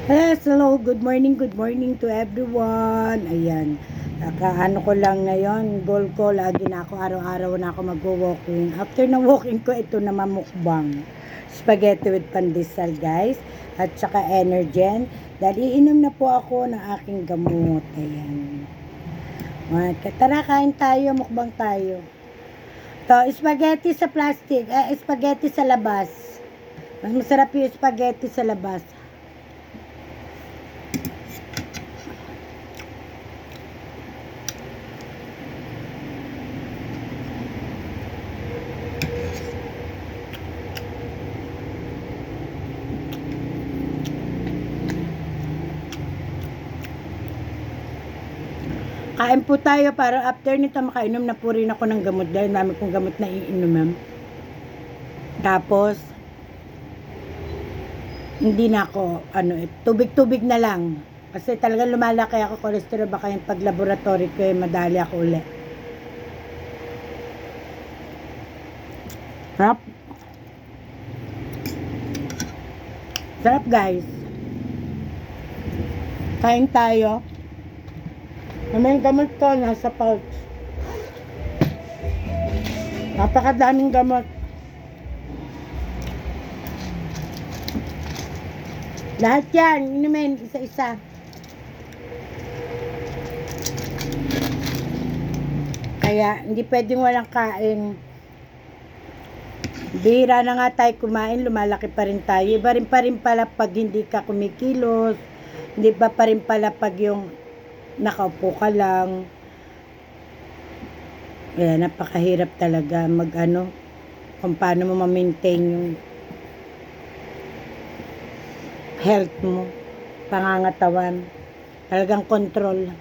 Yes, hello, good morning to everyone. Ayan, nakaano ko lang ngayon, goal ko, lagi na ako, araw-araw na ako mag-walking. After na walking ko, ito na mamukbang. Spaghetti with pandesal, guys. At saka Energen. Dahil iinom na po ako ng aking gamot. Ayan. Tara, kain tayo, mukbang tayo. To, spaghetti sa plastic, spaghetti sa labas. Mas masarap yung spaghetti sa labas. Kain po tayo para after nito makainom na po rin ako ng gamot dahil dami kong gamot na iinom. Tapos, hindi na ako, tubig-tubig na lang. Kasi talagang lumalaki ako cholesterol, baka yung pag-laboratory ko madali ako uli. Sarap. Sarap, guys. Kain tayo. May gamot ko, nasa pouch. Napakadaming gamot. Lahat yan, inumin, isa-isa. Kaya, hindi pwedeng walang kain. Bihira na nga tayo kumain, lumalaki pa rin tayo. Iba rin pa rin pala pag hindi ka kumikilos. Hindi pa rin pala pag yung nakaupo ka lang. Kaya napakahirap talaga kung paano mo ma-maintain yung health mo, pangangatawan. Talagang control.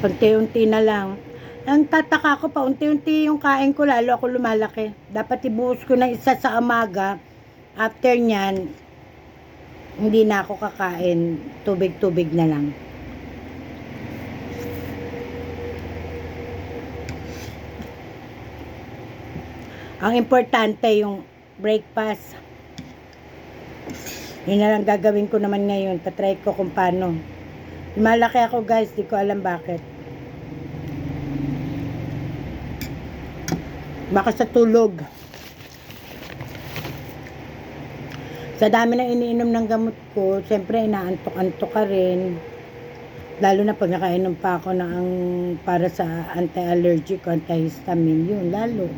Unti-unti na lang. Ang tataka ko pa, unti-unti yung kain ko, lalo ako lumalaki. Dapat ibuhos ko na isa sa umaga. After nyan, hindi na ako kakain. Tubig-tubig na lang. Ang importante yung breakfast. Yun na lang gagawin ko naman ngayon. Patry ko kung paano. Lumalaki ako, guys. Di ko alam bakit. Baka sa tulog. Sa dami ng iniinom ng gamot ko, siyempre inaantok-antok ka rin. Lalo na pag nakainom pa ako ng para sa anti-allergic, antihistamine, yun lalo.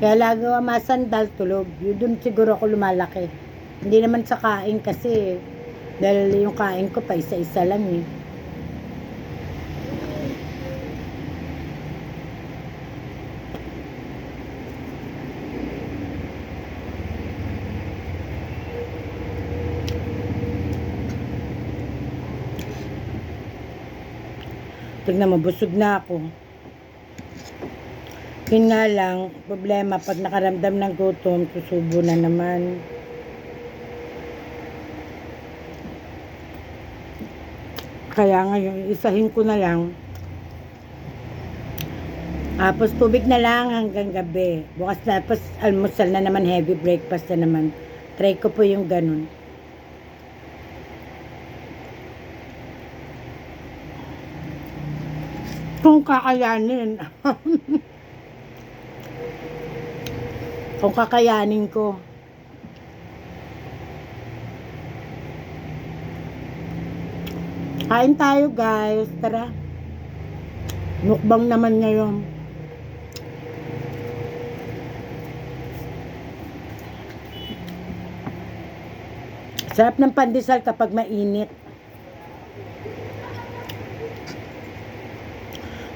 Kaya lagi ako masandal, tulog. Yun dun siguro ako lumalaki. Hindi naman sa kain kasi, dahil yung kain ko pa isa-isa lang eh. Tignan mo, busog na ako. Yun nga lang, problema, pag nakaramdam ng gutom, susubo na naman. Kaya ngayon, isahin ko na lang. Tapos tubig na lang hanggang gabi. Bukas na, tapos almusal na naman, heavy breakfast na naman. Try ko po yung ganun. Kung kakayanin. Kung kakayanin ko. Kain tayo, guys. Tara. Mukbang naman ngayon. Sarap ng pandesal kapag mainit.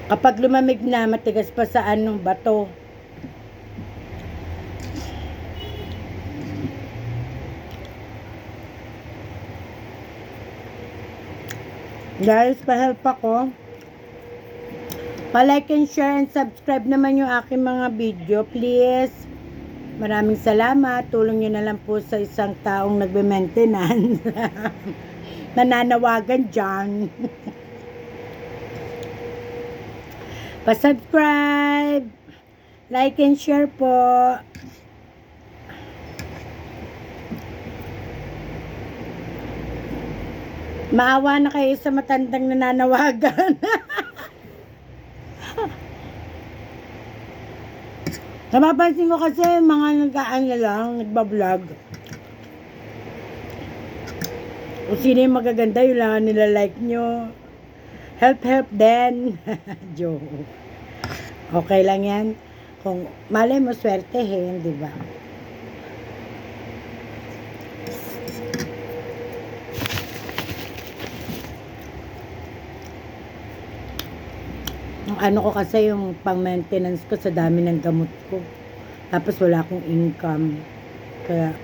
Kapag lumamig na, matigas pa sa bato. Guys, pa-help ako. Pa-like and share and subscribe naman yung aking mga video, please. Maraming salamat. Tulong nyo na lang po sa isang taong nagbe-maintenance. Nananawagan dyan. Pa-subscribe. Like and share po. Maawa na kayo sa matandang nananawagan. Napapansin ko kasi mga nag-aano lang, nagbablog. Kung sino yung magaganda, yun lang nila-like nyo. Help din. Joke. Okay lang yan. Kung malay mo, swertehin, di ba? Ang ano ko kasi yung pang-maintenance ko sa dami ng gamot ko. Tapos wala akong income. Kaya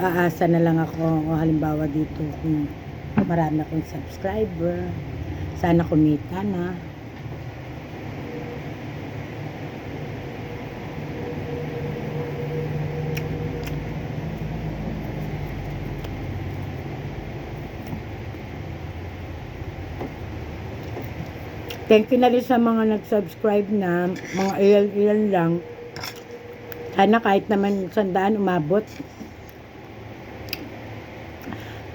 aasa na lang ako halimbawa dito kung marami akong subscriber. Sana kumita na. Thank you na rin sa mga nag-subscribe na, mga ilan lang. Sana kahit naman 100 umabot.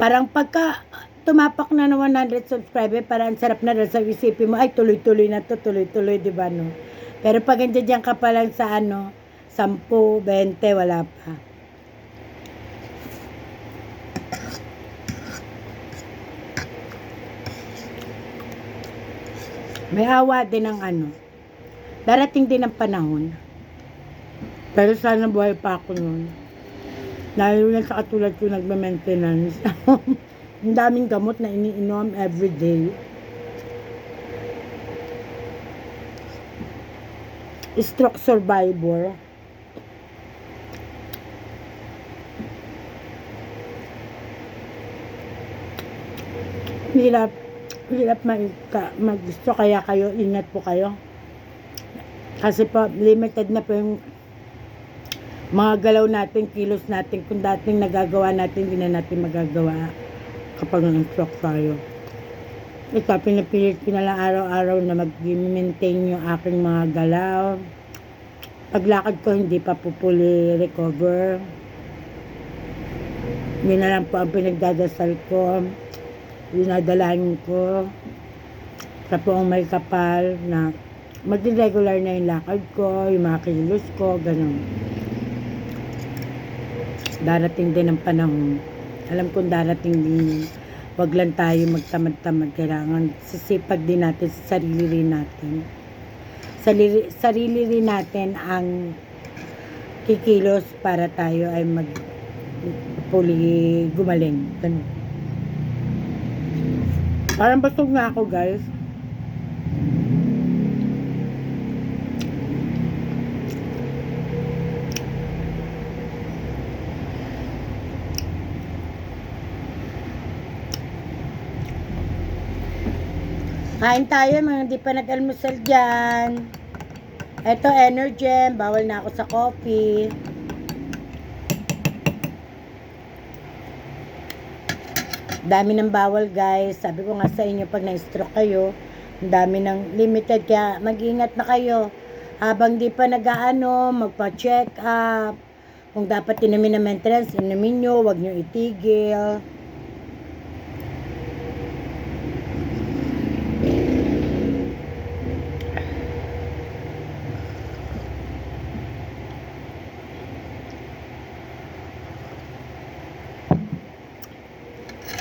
Parang pagka tumapak na ng 100 subscriber, parang sarap na rin sa isipin mo, ay tuloy-tuloy na to, tuloy-tuloy, di ba no? Pero pag nandiyan ka pa lang sa 10, 20, wala pa. May awa din ng darating din ang panahon. Pero sana buhay pa ako nun. Lalo na sa katulad ko nagme-maintenance. Ang daming gamot na iniinom everyday. Stroke survivor. Hirap mag-stroke, kaya kayo, ingat po kayo. Kasi po, limited na po yung mga galaw natin, kilos natin. Kung dating nagagawa natin, hindi na natin magagawa kapag na-stroke tayo. Ito, pinapilit ko na lang araw-araw na mag-maintain yung aking mga galaw. Paglakad ko, hindi pa po fully recover. Yun na lang po ang pinagdadasal ko. Dinadalahin ko sa poong may kapal na maging regular na yung lakad ko, yung mga kilos ko, ganun. Darating din ang panahon. Alam kong darating din. Wag lang tayo magtamad-tamad. Kailangan sisipag din natin sa sarili rin natin. Sarili rin natin ang kikilos para tayo ay puli gumaling. Ganun. Parang basog na ako, guys. Kain tayo, mga hindi pa nag-almusal dyan. Ito, Energen. Bawal na ako sa coffee. Dami ng bawal, guys. Sabi ko nga sa inyo, pag na-stroke kayo, ang dami ng limited. Kaya mag-ingat na kayo. Habang di pa magpa-check up. Kung dapat inumin na maintenance, inumin nyo. Huwag nyo itigil.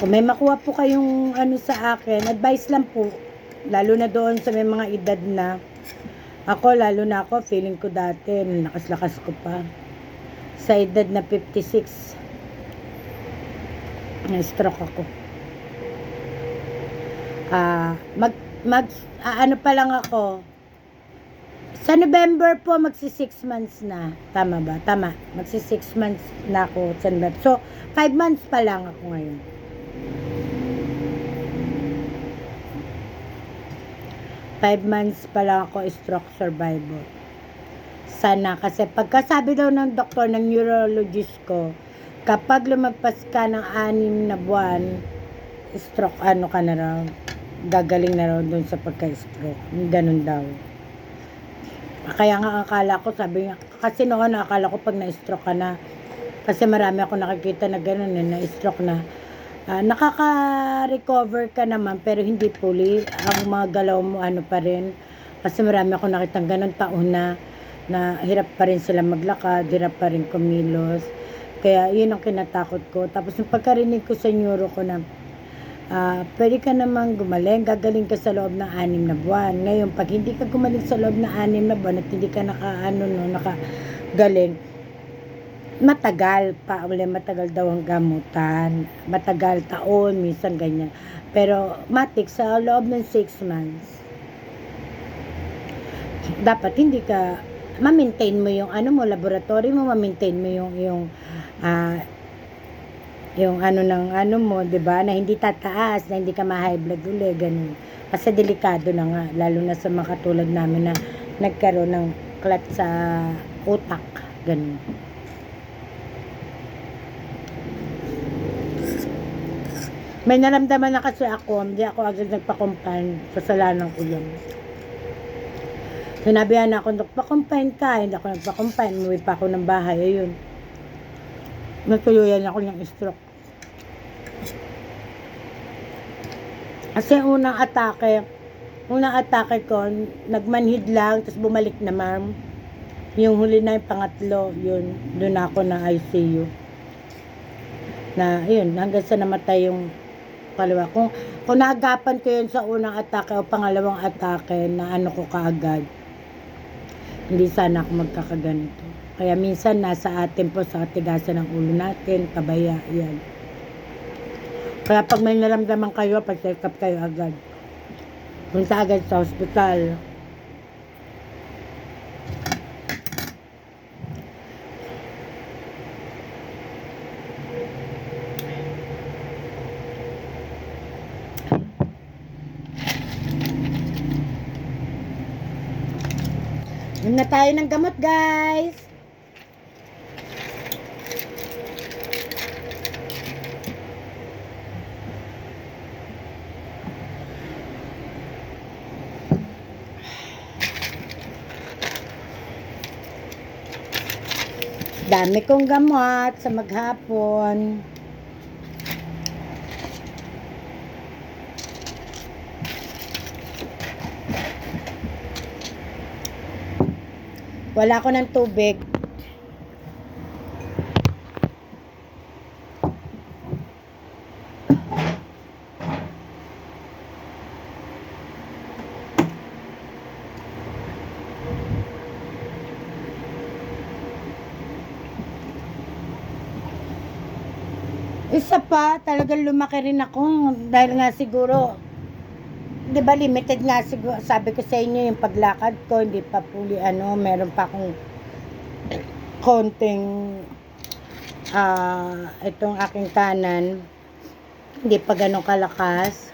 Kung may makuha po kayong sa akin, advice lang po. Lalo na doon sa may mga edad na. Lalo na ako, feeling ko dati, lakas-lakas ko pa. Sa edad na 56, na-stroke ako. Ano pa lang ako. Sa November po, magsi 6 months na. Tama ba? Tama. Magsi 6 months na ako sa November. So, 5 months pa lang ako ngayon. Five months pa lang ako stroke survivor. Sana, kasi pagkasabi daw ng doktor, ng neurologist ko, kapag lumagpas ka ng 6 na buwan, stroke, ka na raw, gagaling na raw dun sa pagka-stroke. Ganun daw. Kaya nga akala ko, sabi niya, kasi noon akala ko pag na-stroke ka na, kasi marami ako nakikita na gano'n na-stroke na. Nakaka-recover ka naman, pero hindi fully. Ang mga galaw mo, ano pa rin. Kasi marami ako nakitang gano'n taon na hirap pa rin sila maglakad, hirap pa rin kumilos. Kaya yun ang kinatakot ko. Tapos yung pagkarinig ko sa neuro ko na, pwede ka namang gumaling, gagaling ka sa loob ng 6 na buwan. Ngayon, pag hindi ka gumaling sa loob ng 6 na buwan at hindi ka nakagaling, matagal pa uli, matagal daw ang gamutan, matagal taon, minsan ganyan. Pero matik sa loob ng 6 months, dapat hindi ka ma-maintain mo yung ano mo, laboratory mo, ma-maintain mo yung ano ng ano mo, 'di ba? Na hindi tataas, na hindi ka ma-high blood uli, ganun. Kasi delikado na nga, lalo na sa mga katulad namin na nagkaroon ng clot sa utak, ganun. May naramdaman na kasi ako, hindi ako agad nagpa-combine, kasalanan ko yun. Sinabihan na ako, nagpa-combine ka, hindi ako nagpa-combine, umuwi pa ako ng bahay, ayun. Natuluyan ako ng stroke. Kasi unang atake ko, nagmanhid lang, tapos bumalik naman. Yung huli na yung pangatlo, yun, doon ako na ICU. Na, yun, hanggang sa namatay yung kaliwa. Kung naagapan ko yun sa unang atake o pangalawang atake na ano ko kaagad, hindi sana ako magkakaganito. Kaya minsan nasa atin po sa katigasan ng ulo natin, pabaya, yan. Kaya pag may naramdaman kayo, pag-check up kayo agad. Punta agad sa hospital. Yun na tayo ng gamot, guys. Dami kong gamot sa maghapon. Wala ko ng tubig. Isa pa, talagang lumaki rin ako dahil nga siguro, 'di ba limited nga siguro, sabi ko sa inyo yung paglakad ko, hindi pa fully ano, meron pa akong konting itong aking kanan, hindi pa ganun kalakas.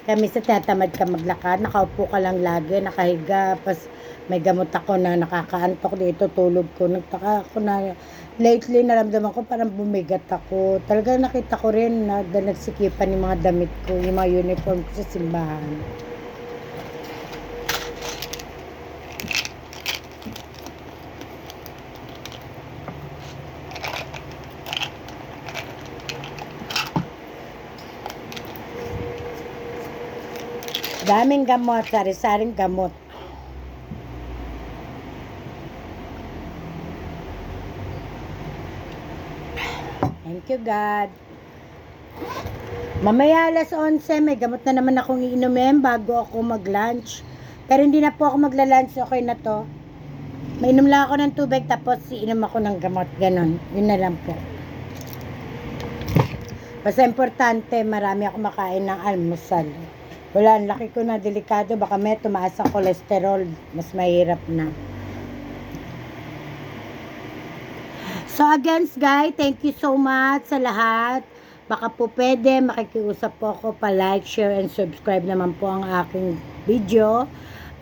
Kaya minsan tinatamad ka maglakad, nakaupo ka lang lagi, nakahiga, pas may gamot ako na nakakaantok dito, tulog ko. Nagtaka ako na lately naramdaman ko parang bumigat ako. Talagang nakita ko rin na nagsikipan yung mga damit ko, yung mga uniform ko sa simbahan. Daming gamot, sari-saring gamot. Thank you, God. Mamaya alas 11, may gamot na naman akong iinumin bago ako mag-lunch. Pero hindi na po ako magla-lunch, okay na to. Mainom lang ako ng tubig, tapos iinom ako ng gamot, ganon. Yun na lang po. Basta importante, marami ako makain ng almusal. Wala, ang laki ko na, delikado, baka may tumaas ang kolesterol, mas mahirap na. So again guys, thank you so much sa lahat. Baka po pwede, makikiusap po ako, pa-like, share, and subscribe naman po ang aking video.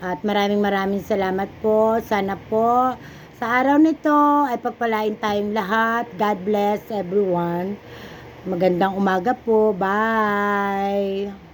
At maraming salamat po. Sana po sa araw nito ay pagpalain tayong lahat. God bless everyone. Magandang umaga po. Bye!